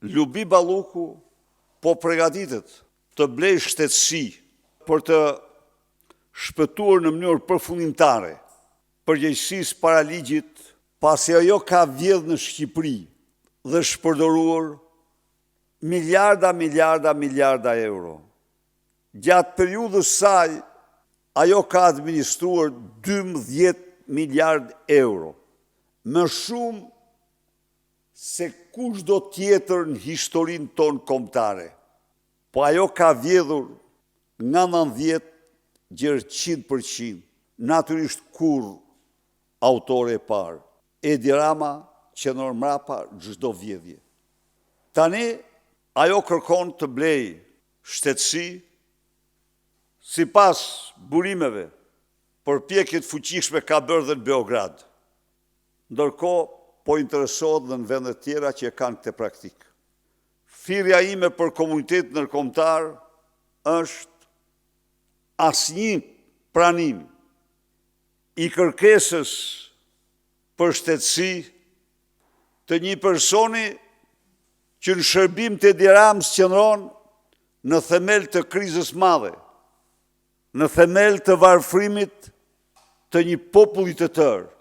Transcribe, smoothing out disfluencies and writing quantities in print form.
Lubi Balluku po përgatitet të blej shtetësi për të shpëtuar në mënyrë përfundimtare përgjegjësisë para ligjit, pasi ajo ka vjedhur në Shqipëri dhe shpërdoruar miliarda euro. Gjatë periudhës saj, ajo ka administruar 12 miliard euro, më shumë se kushdo tjetër në historinë tonë kombëtare. Po ajo ka vjedhur nga 90 gjërë 100%, natyrisht kur autore e parë, Edi Rama, qëndron mrapa çdo vjedhje. Tani, ajo kërkon të blej shtetësi, sipas burimeve, përpjekjet fuqishme ka bërë dhe në Beograd. Ndërkohë, po interesohet dhe në vendet tjera që e kanë këtë praktikë. Thirrja ime për komunitetin ndërkombëtar është asnjë pranim i kërkesës për shtetësi të një personi që në shërbim të Edi Ramës qëndron në themel të krizës madhe, në themel të varfërimit të një populli të tërë.